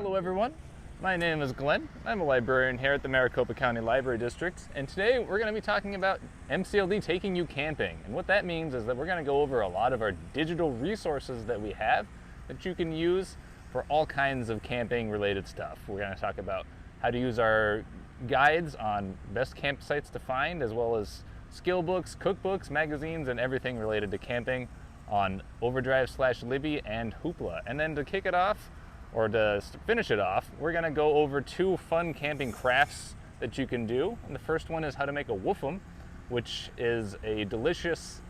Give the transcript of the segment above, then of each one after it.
Hello everyone, my name is Glenn. I'm a librarian here at the Maricopa County Library District, and today we're going to be talking about MCLD Taking You Camping. And what that means is that we're going to go over a lot of our digital resources that we have that you can use for all kinds of camping related stuff. We're going to talk about how to use our guides on best campsites to find, as well as skill books, cookbooks, magazines, and everything related to camping on Overdrive/Libby and Hoopla. And then to kick it off, or to finish it off, we're going to go over two fun camping crafts that you can do. And the first one is how to make a woofum, which is a delicious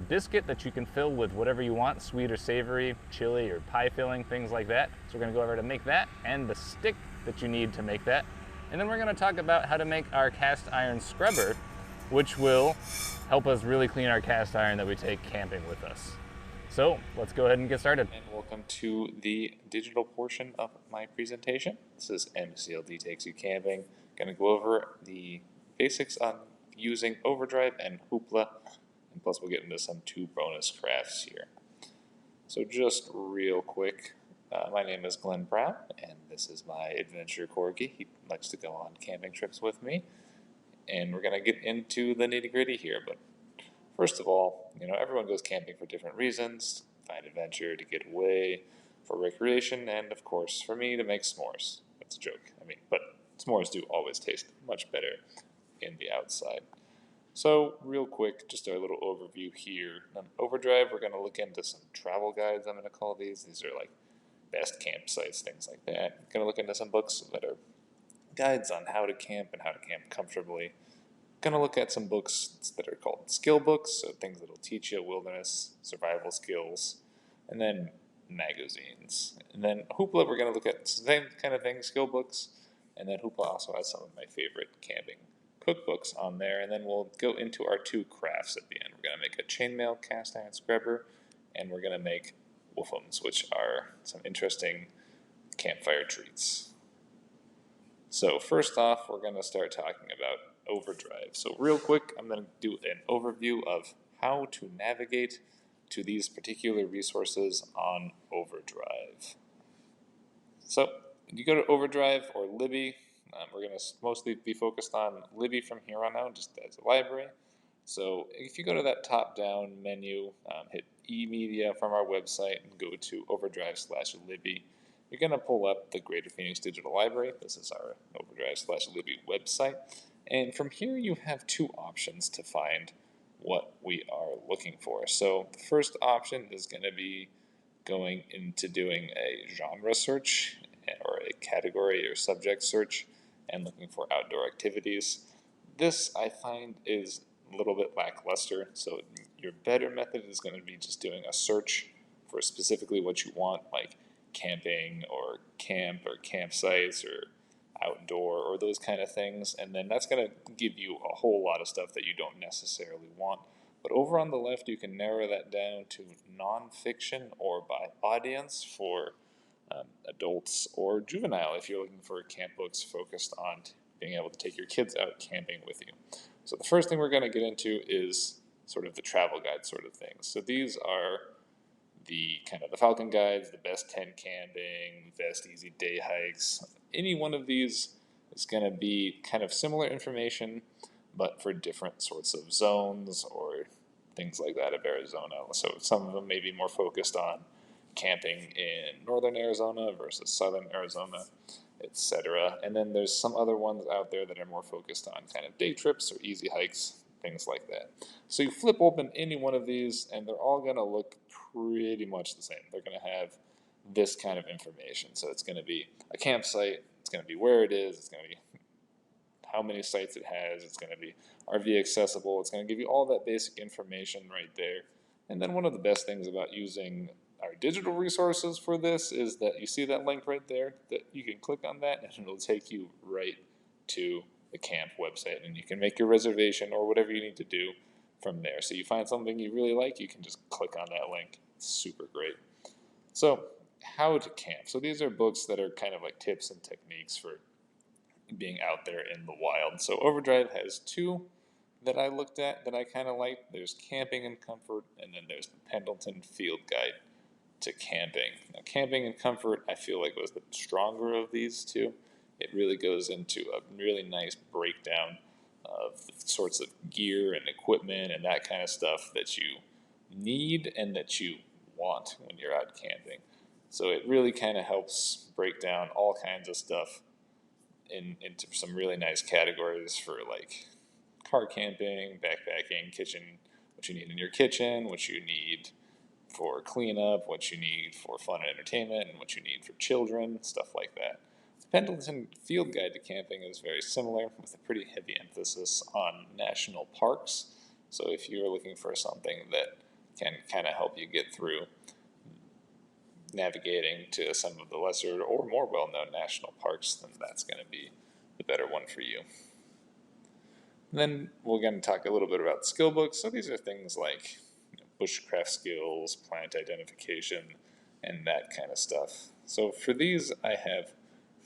biscuit that you can fill with whatever you want, sweet or savory, chili or pie filling, things like that. So we're going to go over to make that, and the stick that you need to make that. And then we're going to talk about how to make our cast iron scrubber, which will help us really clean our cast iron that we take camping with us. So let's go ahead and get started. And welcome to the digital portion of my presentation. This is MCLD Takes You Camping. Going to go over the basics on using Overdrive and Hoopla, and plus we'll get into some two bonus crafts here. So just real quick, my name is Glenn Brown, and this is my adventure corgi. He likes to go on camping trips with me, and we're going to get into the nitty-gritty here, but first of all, everyone goes camping for different reasons: find adventure, to get away, for recreation, and of course, for me, to make s'mores. That's a joke. But s'mores do always taste much better in the outside. So, real quick, just a little overview here. On Overdrive, we're going to look into some travel guides, I'm going to call these. These are like best campsites, things like that. Going to look into some books that are guides on how to camp and how to camp comfortably. Going to look at some books that are called skill books, so things that will teach you wilderness, survival skills, and then magazines. And then Hoopla, we're going to look at the same kind of thing, skill books, and then Hoopla also has some of my favorite camping cookbooks on there, and then we'll go into our two crafts at the end. We're going to make a chainmail cast iron scrubber, and we're going to make woofums, which are some interesting campfire treats. So first off, we're going to start talking about Overdrive. So real quick, I'm going to do an overview of how to navigate to these particular resources on Overdrive. So you go to Overdrive or Libby. We're going to mostly be focused on Libby from here on out, just as a library. So if you go to that top-down menu, hit e-media from our website and go to Overdrive/Libby, you're going to pull up the Greater Phoenix Digital Library. This is our Overdrive/Libby website. And from here, you have two options to find what we are looking for. So the first option is going to be going into doing a genre search or a category or subject search and looking for outdoor activities. This, I find, is a little bit lackluster. So your better method is going to be just doing a search for specifically what you want, like camping or camp or campsites or outdoor or those kind of things, and then that's going to give you a whole lot of stuff that you don't necessarily want. But over on the left, you can narrow that down to nonfiction or by audience for adults or juvenile if you're looking for camp books focused on being able to take your kids out camping with you. So the first thing we're going to get into is sort of the travel guide sort of things. So these are the kind of the Falcon guides, the best 10 camping, best easy day hikes. Any one of these is going to be kind of similar information, but for different sorts of zones or things like that of Arizona. So some of them may be more focused on camping in northern Arizona versus southern Arizona, etc. And then there's some other ones out there that are more focused on kind of day trips or easy hikes, things like that. So you flip open any one of these, and they're all going to look pretty much the same. They're going to have this kind of information. So it's going to be a campsite, it's going to be where it is, it's going to be how many sites it has, it's going to be RV accessible, it's going to give you all that basic information right there. And then one of the best things about using our digital resources for this is that you see that link right there, that you can click on that and it'll take you right to the camp website, and you can make your reservation or whatever you need to do from there. So you find something you really like, you can just click on that link. It's super great. So how to camp. So these are books that are kind of like tips and techniques for being out there in the wild. So Overdrive has two that I looked at that I kind of liked. There's Camping and Comfort, and then there's the Pendleton Field Guide. to camping. Now, camping and comfort, I feel like was the stronger of these two. It really goes into a really nice breakdown of the sorts of gear and equipment and that kind of stuff that you need and that you want when you're out camping. So it really kind of helps break down all kinds of stuff into some really nice categories for like car camping, backpacking, kitchen, what you need in your kitchen, what you need for cleanup, what you need for fun and entertainment, and what you need for children, stuff like that. The Pendleton Field Guide to Camping is very similar, with a pretty heavy emphasis on national parks. So if you're looking for something that can kind of help you get through navigating to some of the lesser or more well-known national parks, then that's going to be the better one for you. Then we're going to talk a little bit about skill books. So these are things like bushcraft skills, plant identification, and that kind of stuff. So for these, I have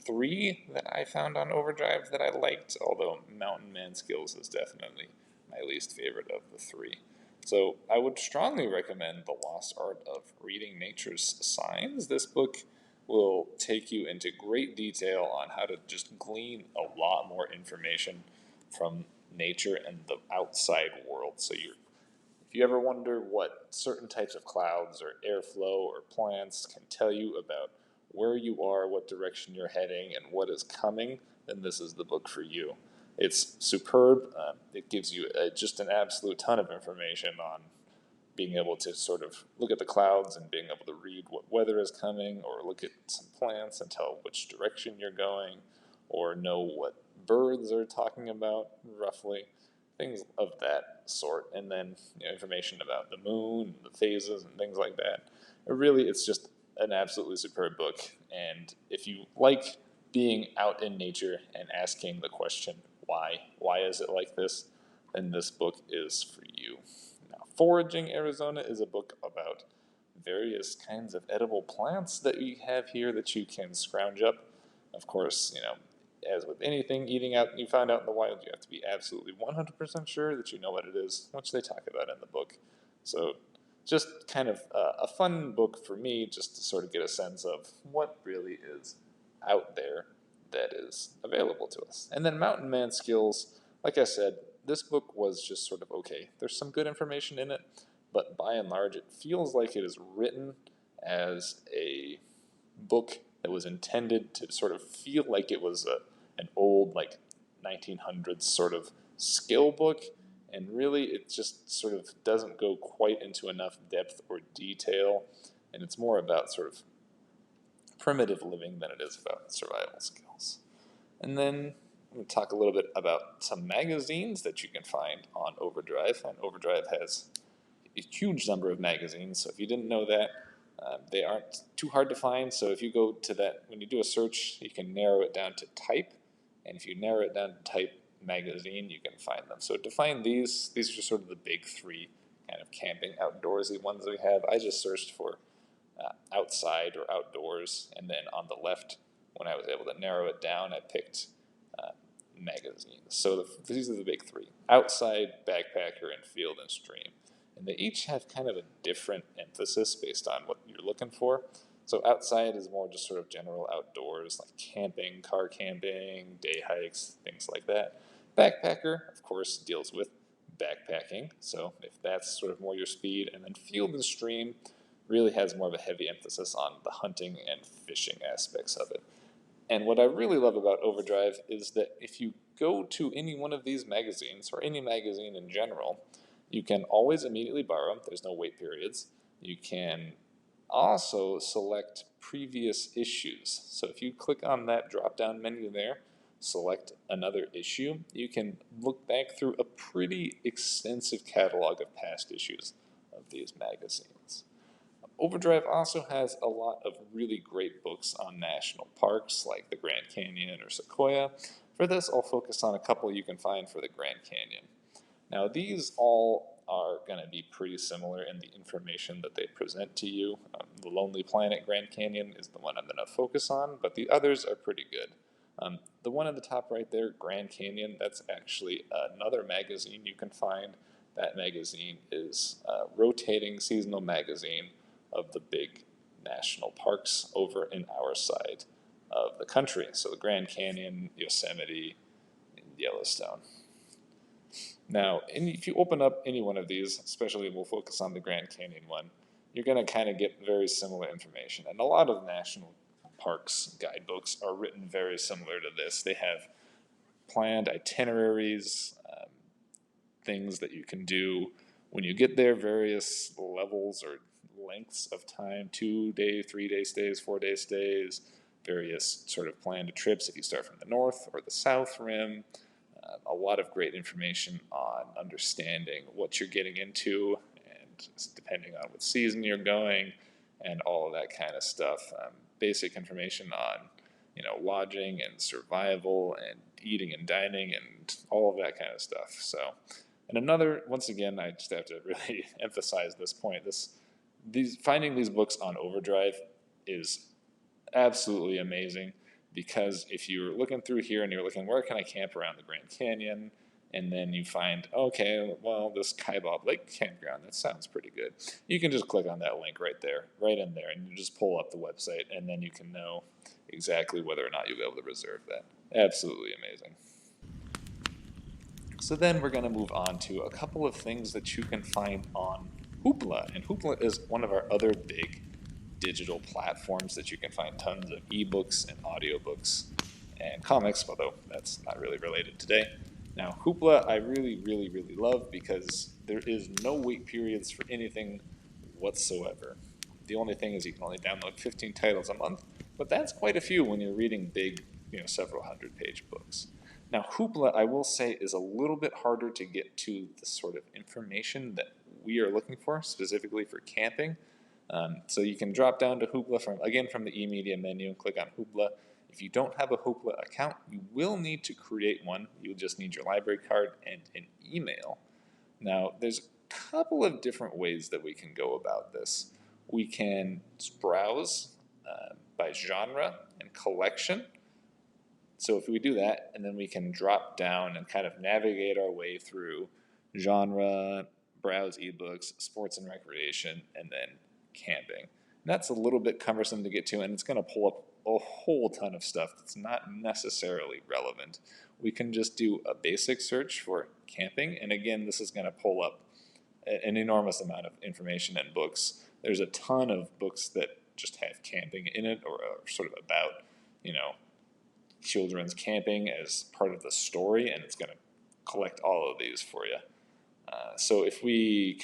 3 that I found on Overdrive that I liked, although Mountain Man Skills is definitely my least favorite of the 3. So I would strongly recommend The Lost Art of Reading Nature's Signs. This book will take you into great detail on how to just glean a lot more information from nature and the outside world. So if you ever wonder what certain types of clouds or airflow or plants can tell you about where you are, what direction you're heading, and what is coming, then this is the book for you. It's superb. It gives you just an absolute ton of information on being able to sort of look at the clouds and being able to read what weather is coming, or look at some plants and tell which direction you're going, or know what birds are talking about roughly, things of that sort. And then information about the moon, the phases, and things like that. It's just an absolutely superb book. And if you like being out in nature and asking the question, why is it like this, then this book is for you. Now, Foraging Arizona is a book about various kinds of edible plants that we have here that you can scrounge up. Of course, as with anything you find out in the wild, you have to be absolutely 100% sure that you know what it is, which they talk about in the book. So just kind of a fun book for me, just to sort of get a sense of what really is out there that is available to us. And then Mountain Man Skills, like I said, this book was just sort of okay. There's some good information in it, but by and large, it feels like it is written as a book that was intended to sort of feel like it was an old, like 1900s sort of skill book, and really it just sort of doesn't go quite into enough depth or detail, and it's more about sort of primitive living than it is about survival skills. And then I'm going to talk a little bit about some magazines that you can find on Overdrive, and Overdrive has a huge number of magazines, so if you didn't know that, they aren't too hard to find. So if you go to that, when you do a search, you can narrow it down to type, and if you narrow it down to type magazine, you can find them. So to find these are just sort of the big 3 kind of camping outdoorsy ones that we have. I just searched for outside or outdoors, and then on the left, when I was able to narrow it down, I picked magazines. So these are the big 3: outside, backpacker, and field and stream. And they each have kind of a different emphasis based on what you're looking for. So outside is more just sort of general outdoors, like camping, car camping, day hikes, things like that. Backpacker, of course, deals with backpacking, so if that's sort of more your speed. And then field and stream really has more of a heavy emphasis on the hunting and fishing aspects of it. And what I really love about Overdrive is that if you go to any one of these magazines, or any magazine in general, you can always immediately borrow. There's no wait periods. You can also select previous issues. So if you click on that drop-down menu there, select another issue, you can look back through a pretty extensive catalog of past issues of these magazines. Overdrive also has a lot of really great books on national parks like the Grand Canyon or Sequoia. For this, I'll focus on a couple you can find for the Grand Canyon. Now, these all are going to be pretty similar in the information that they present to you. The Lonely Planet Grand Canyon is the one I'm going to focus on, but the others are pretty good. The one at the top right there, Grand Canyon, that's actually another magazine you can find. That magazine is a rotating seasonal magazine of the big national parks over in our side of the country. So the Grand Canyon, Yosemite, and Yellowstone. Now, if you open up any one of these, especially we'll focus on the Grand Canyon one, you're going to kind of get very similar information. And a lot of national parks guidebooks are written very similar to this. They have planned itineraries, things that you can do when you get there, various levels or lengths of time, 2-day, 3-day stays, 4-day stays, various sort of planned trips if you start from the north or the south rim. A lot of great information on understanding what you're getting into, and depending on what season you're going, and all of that kind of stuff. Basic information on, lodging and survival and eating and dining and all of that kind of stuff. So, and once again, I just have to really emphasize this point. Finding these books on Overdrive is absolutely amazing, because if you're looking through here and you're looking, where can I camp around the Grand Canyon? And then you find, okay, well, this Kaibab Lake campground, that sounds pretty good. You can just click on that link right in there, and you just pull up the website, and then you can know exactly whether or not you'll be able to reserve that. Absolutely amazing. So then we're going to move on to a couple of things that you can find on Hoopla. And Hoopla is one of our other big digital platforms that you can find tons of ebooks and audiobooks and comics, although that's not really related today. Now, Hoopla I really, really, really love because there is no wait periods for anything whatsoever. The only thing is you can only download 15 titles a month, but that's quite a few when you're reading big, several hundred-page books. Now, Hoopla, I will say, is a little bit harder to get to the sort of information that we are looking for, specifically for camping. So you can drop down to Hoopla from the eMedia menu and click on Hoopla. If you don't have a Hoopla account, you will need to create one. You'll just need your library card and an email. Now, there's a couple of different ways that we can go about this. We can browse by genre and collection. So if we do that, and then we can drop down and kind of navigate our way through genre, browse ebooks, sports and recreation, and then camping. And that's a little bit cumbersome to get to, and it's going to pull up a whole ton of stuff that's not necessarily relevant. We can just do a basic search for camping, and again, this is going to pull up an enormous amount of information and books. There's a ton of books that just have camping in it, or are sort of about, children's camping as part of the story, and it's going to collect all of these for you. So if we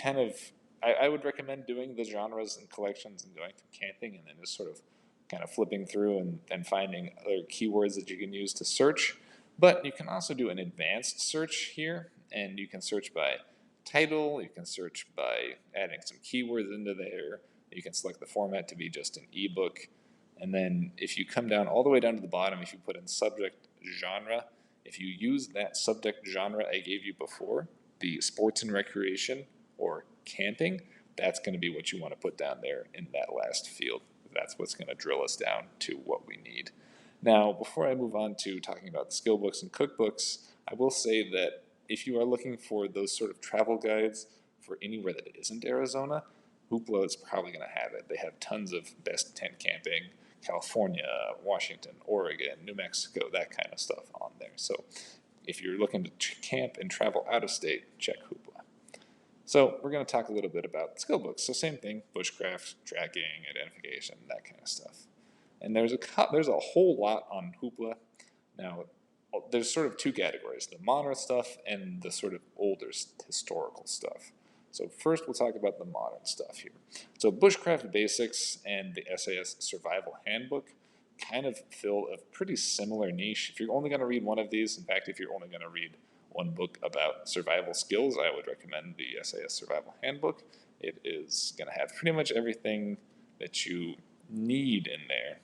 I would recommend doing the genres and collections and going through camping, and then just sort of kind of flipping through and finding other keywords that you can use to search. But you can also do an advanced search here, and you can search by title, you can search by adding some keywords into there, you can select the format to be just an ebook, and then if you come down all the way down to the bottom, if you put in subject genre, if you use that subject genre I gave you before, the sports and recreation or camping, that's going to be what you want to put down there in that last field. That's what's going to drill us down to what we need. Now, before I move on to talking about the skill books and cookbooks, I will say that if you are looking for those sort of travel guides for anywhere that isn't Arizona, Hoopla is probably going to have it. They have tons of best tent camping, California, Washington, Oregon, New Mexico, that kind of stuff on there. So if you're looking to camp and travel out of state, check Hoopla. So we're going to talk a little bit about skill books. So same thing, bushcraft, tracking, identification, that kind of stuff. And there's a whole lot on Hoopla. Now, there's sort of two categories, the modern stuff and the sort of older historical stuff. So first we'll talk about the modern stuff here. So Bushcraft Basics and the SAS Survival Handbook kind of fill a pretty similar niche. If you're only going to read one of these, in fact, if you're only going to read one book about survival skills, I would recommend the SAS Survival Handbook. It is going to have pretty much everything that you need in there.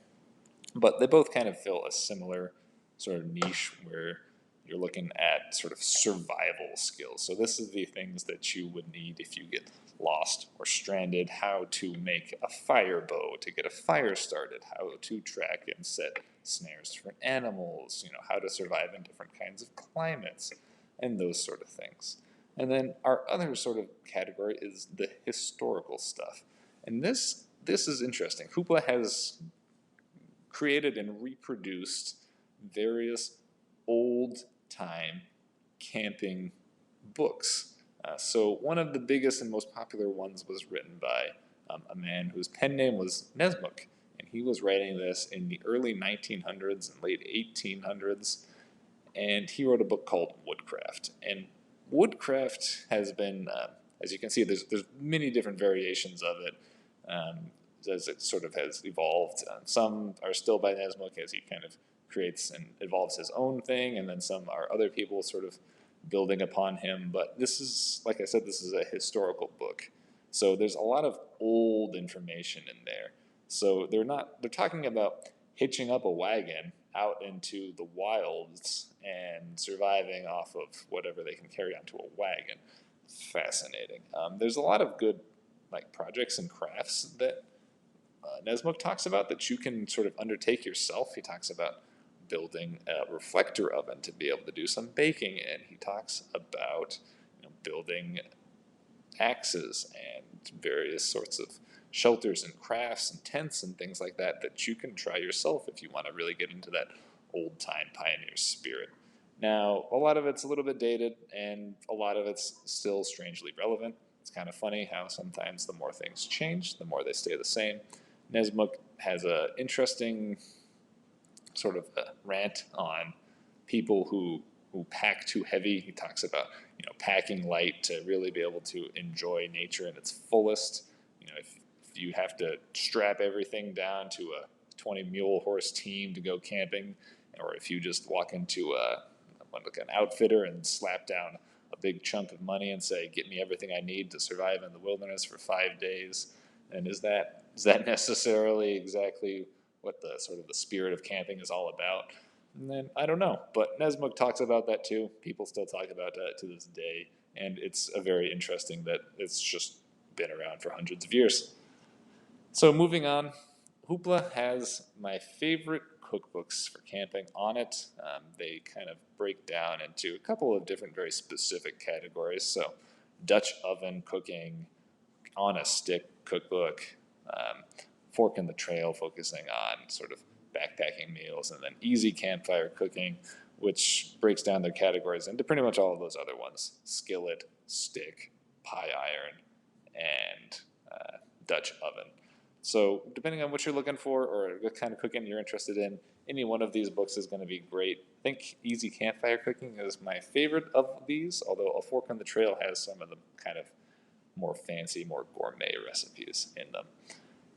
But they both kind of fill a similar sort of niche where you're looking at sort of survival skills. So this is the things that you would need if you get lost or stranded, how to make a fire bow to get a fire started, how to track and set snares for animals, how to survive in different kinds of climates, and those sort of things. And then our other sort of category is the historical stuff. And this this is interesting. Hoopla has created and reproduced various old-time camping books. So one of the biggest and most popular ones was written by a man whose pen name was Nesmuk, and he was writing this in the early 1900s and late 1800s, and he wrote a book called Woodcraft. And Woodcraft has been, as you can see, there's many different variations of it, as it sort of has evolved. Some are still by Nesmuk as he kind of creates and evolves his own thing, and then some are other people sort of building upon him. But this is, like I said, this is a historical book. So there's a lot of old information in there. So they're talking about hitching up a wagon out into the wilds and surviving off of whatever they can carry onto a wagon. Fascinating. There's a lot of good projects and crafts that Nesmuk talks about that you can sort of undertake yourself. He talks about building a reflector oven to be able to do some baking, and he talks about building axes and various sorts of shelters and crafts and tents and things like that that you can try yourself if you want to really get into that old-time pioneer spirit. Now, a lot of it's a little bit dated, and a lot of it's still strangely relevant. It's kind of funny how sometimes the more things change, the more they stay the same. Nesmuk has an interesting sort of a rant on people who pack too heavy. He talks about packing light to really be able to enjoy nature in its fullest. If you have to strap everything down to a 20 mule horse team to go camping, or if you just walk into an outfitter and slap down a big chunk of money and say, get me everything I need to survive in the wilderness for 5 days, and is that necessarily exactly what the sort of the spirit of camping is all about? And then I don't know, but Nesmuk talks about that too. People still talk about that to this day, and it's a very interesting that it's just been around for hundreds of years. So moving on, Hoopla has my favorite cookbooks for camping on it. They kind of break down into a couple of different very specific categories. So Dutch oven cooking, on a stick cookbook, fork in the trail focusing on sort of backpacking meals, and then easy campfire cooking, which breaks down their categories into pretty much all of those other ones: skillet, stick, pie iron, and Dutch oven. So depending on what you're looking for or what kind of cooking you're interested in, any one of these books is going to be great. I think easy campfire cooking is my favorite of these, although A Fork on the Trail has some of the kind of more fancy, more gourmet recipes in them.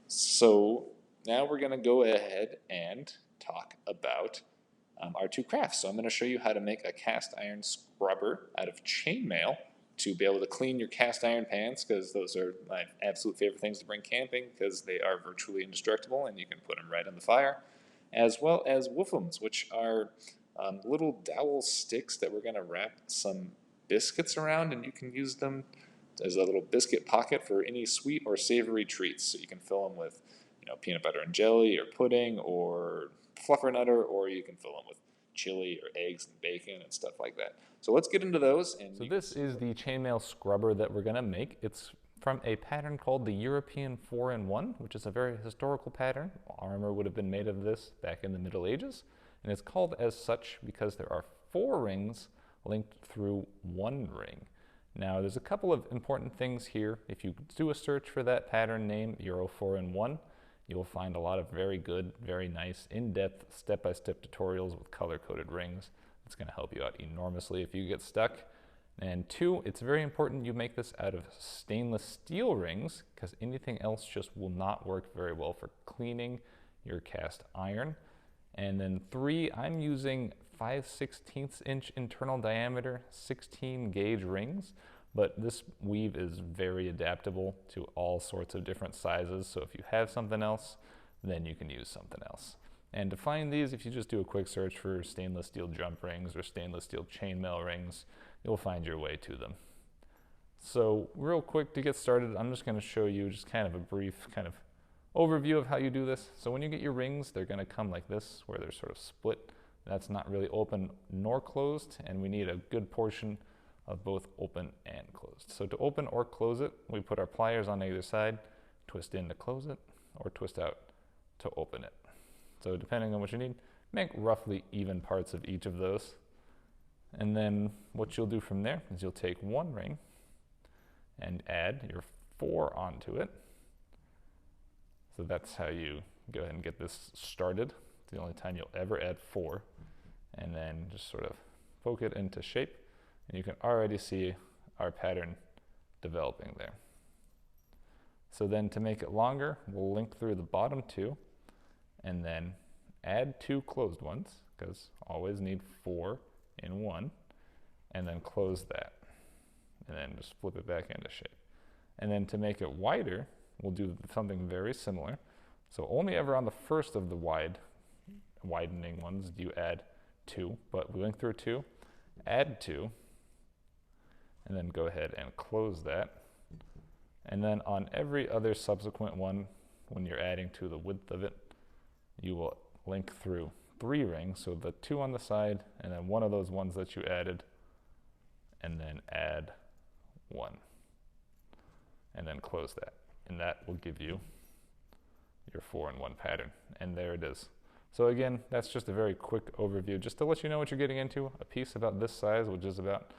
So now we're going to go ahead and talk about our two crafts. So I'm going to show you how to make a cast iron scrubber out of chainmail to be able to clean your cast iron pans, because those are my absolute favorite things to bring camping because they are virtually indestructible and you can put them right on the fire, as well as woofums, which are little dowel sticks that we're going to wrap some biscuits around, and you can use them as a little biscuit pocket for any sweet or savory treats. So you can fill them with peanut butter and jelly or pudding or fluffernutter, or you can fill them with chili or eggs and bacon and stuff like that. So let's get into those. So this is the chainmail scrubber that we're going to make. It's from a pattern called the European 4-in-1, which is a very historical pattern. Armor would have been made of this back in the Middle Ages, and it's called as such because there are 4 rings linked through 1 ring. Now there's a couple of important things here. If you do a search for that pattern name, Euro 4-in-1, you'll find a lot of very good, very nice, in-depth, step-by-step tutorials with color-coded rings. It's going to help you out enormously if you get stuck. And 2, it's very important you make this out of stainless steel rings, because anything else just will not work very well for cleaning your cast iron. And then 3, I'm using 5/16 inch internal diameter 16 gauge rings, but this weave is very adaptable to all sorts of different sizes. So if you have something else, then you can use something else. And to find these, if you just do a quick search for stainless steel jump rings or stainless steel chainmail rings, you'll find your way to them. So real quick to get started, I'm just going to show you just kind of a brief kind of overview of how you do this. So when you get your rings, they're going to come like this, where they're sort of split. That's not really open nor closed, and we need a good portion of both open and closed. So to open or close it, we put our pliers on either side, twist in to close it, or twist out to open it. So depending on what you need, make roughly even parts of each of those. And then what you'll do from there is you'll take one ring and add your 4 onto it. So that's how you go ahead and get this started. It's the only time you'll ever add 4. And then just sort of poke it into shape. And you can already see our pattern developing there. So then to make it longer, we'll link through the bottom 2 and then add 2 closed ones, because always need 4 in one, and then close that. And then just flip it back into shape. And then to make it wider, we'll do something very similar. So only ever on the first of the widening ones do you add 2, but we link through 2, add 2, and then go ahead and close that. And then on every other subsequent one, when you're adding to the width of it, you will link through 3 rings, so the 2 on the side, and then one of those ones that you added, and then add 1. And then close that. And that will give you your 4-in-1 pattern. And there it is. So again, that's just a very quick overview, just to let you know what you're getting into. A piece about this size, which is about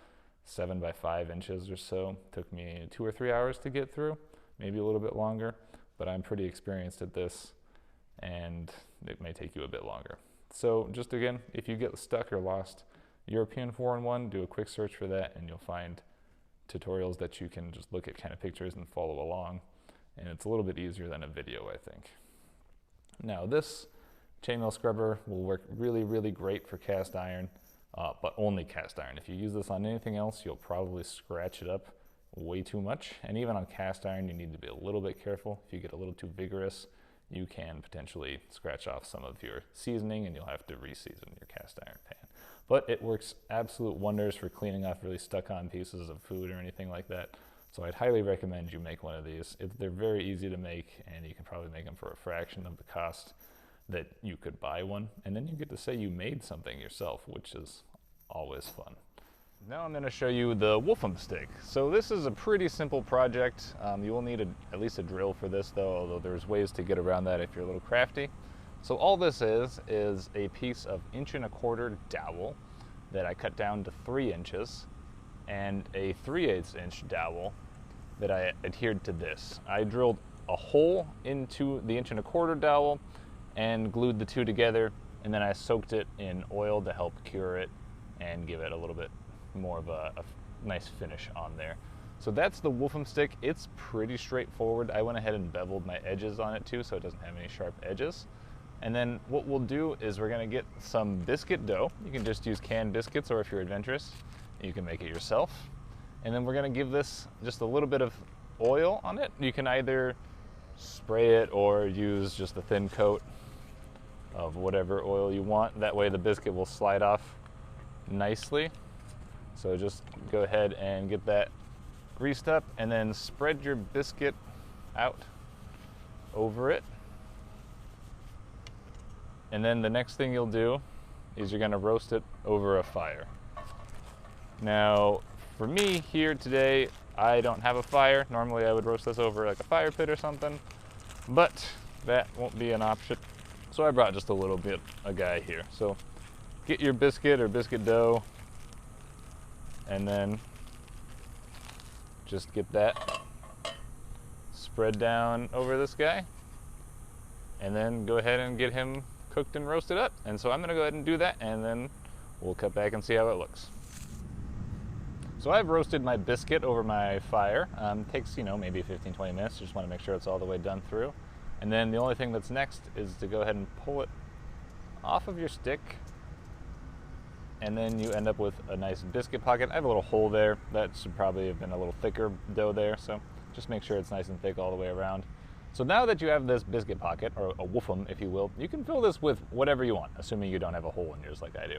7 by 5 inches or so, took me 2 or 3 hours to get through, maybe a little bit longer, but I'm pretty experienced at this, and it may take you a bit longer. So just again, if you get stuck or lost, European 4-in-1, do a quick search for that, and you'll find tutorials that you can just look at kind of pictures and follow along. And it's a little bit easier than a video, I think. Now this chainmail scrubber will work really, really great for cast iron, but only cast iron. If you use this on anything else, you'll probably scratch it up way too much. And even on cast iron, you need to be a little bit careful. If you get a little too vigorous, you can potentially scratch off some of your seasoning, and you'll have to re-season your cast iron pan. But it works absolute wonders for cleaning off really stuck-on pieces of food or anything like that. So I'd highly recommend you make one of these. They're very easy to make, and you can probably make them for a fraction of the cost that you could buy one. And then you get to say you made something yourself, which is always fun. Now I'm going to show you the Wolfram Stick. So this is a pretty simple project. You will need at least a drill for this though, although there's ways to get around that if you're a little crafty. So all this is a piece of 1.25 inch dowel that I cut down to 3 inches, and a 3/8 inch dowel that I adhered to this. I drilled a hole into the 1.25 inch dowel and glued the two together, and then I soaked it in oil to help cure it and give it a little bit more of a nice finish on there. So that's the Wolfram Stick. It's pretty straightforward. I went ahead and beveled my edges on it too, so it doesn't have any sharp edges. And then what we'll do is we're gonna get some biscuit dough. You can just use canned biscuits, or if you're adventurous, you can make it yourself. And then we're gonna give this just a little bit of oil on it. You can either spray it or use just a thin coat of whatever oil you want. That way the biscuit will slide off nicely. So just go ahead and get that greased up, and then spread your biscuit out over it. And then the next thing you'll do is you're gonna roast it over a fire. Now, for me here today, I don't have a fire. Normally I would roast this over like a fire pit or something, but that won't be an option. So I brought just a little bit of guy here. So get your biscuit or biscuit dough, and then just get that spread down over this guy, and then go ahead and get him cooked and roasted up. And so I'm gonna go ahead and do that, and then we'll cut back and see how it looks. So I've roasted my biscuit over my fire. Takes, maybe 15-20 minutes. Just wanna make sure it's all the way done through. And then the only thing that's next is to go ahead and pull it off of your stick, and then you end up with a nice biscuit pocket. I have a little hole there. That should probably have been a little thicker dough there, so just make sure it's nice and thick all the way around. So now that you have this biscuit pocket, or a woofum if you will, you can fill this with whatever you want, assuming you don't have a hole in yours like I do.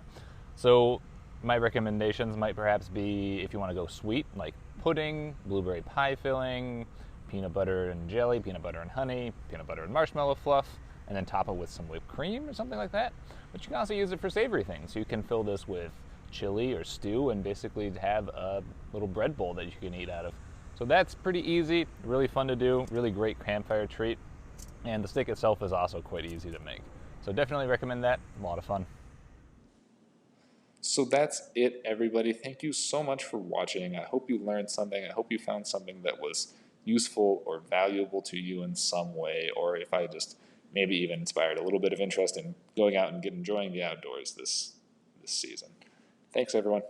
So my recommendations might perhaps be, if you want to go sweet, like pudding, blueberry pie filling, peanut butter and jelly, peanut butter and honey, peanut butter and marshmallow fluff, and then top it with some whipped cream or something like that. But you can also use it for savory things. You can fill this with chili or stew and basically have a little bread bowl that you can eat out of. So that's pretty easy, really fun to do, really great campfire treat. And the stick itself is also quite easy to make. So definitely recommend that, a lot of fun. So that's it, everybody. Thank you so much for watching. I hope you learned something. I hope you found something that was useful or valuable to you in some way, or if I just maybe even inspired a little bit of interest in going out and enjoying the outdoors this season. Thanks, everyone.